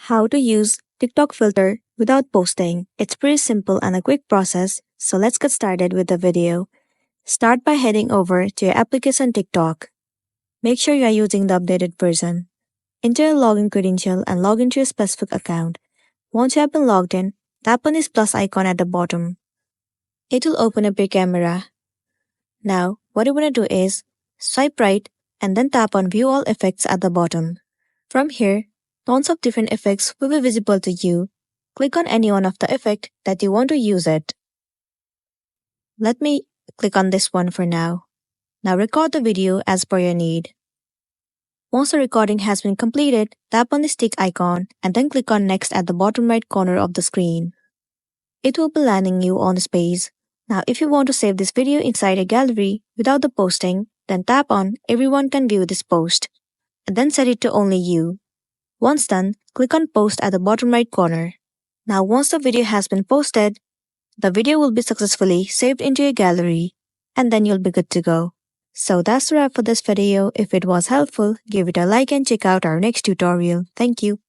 How to use TikTok filter without posting. It's pretty simple and a quick process, so let's get started with the video. Start by heading over to your application TikTok. Make sure you are using the updated version. Enter your login credential and log into your specific account. Once you have been logged in, tap on this plus icon at the bottom. It will open up your camera. Now, what you want to do is swipe right and then tap on View All Effects at the bottom. From here, tons of different effects will be visible to you. Click on any one of the effect that you want to use it. Let me click on this one for now. Now record the video as per your need. Once the recording has been completed, tap on the stick icon and then click on Next at the bottom right corner of the screen. It will be landing you on this page. Now if you want to save this video inside a gallery without the posting, then tap on Everyone can view this post, and then set it to only you. Once done, click on Post at the bottom right corner. Now once the video has been posted, the video will be successfully saved into your gallery, and then you'll be good to go. So that's the wrap for this video. If it was helpful, give it a like and check out our next tutorial. Thank you.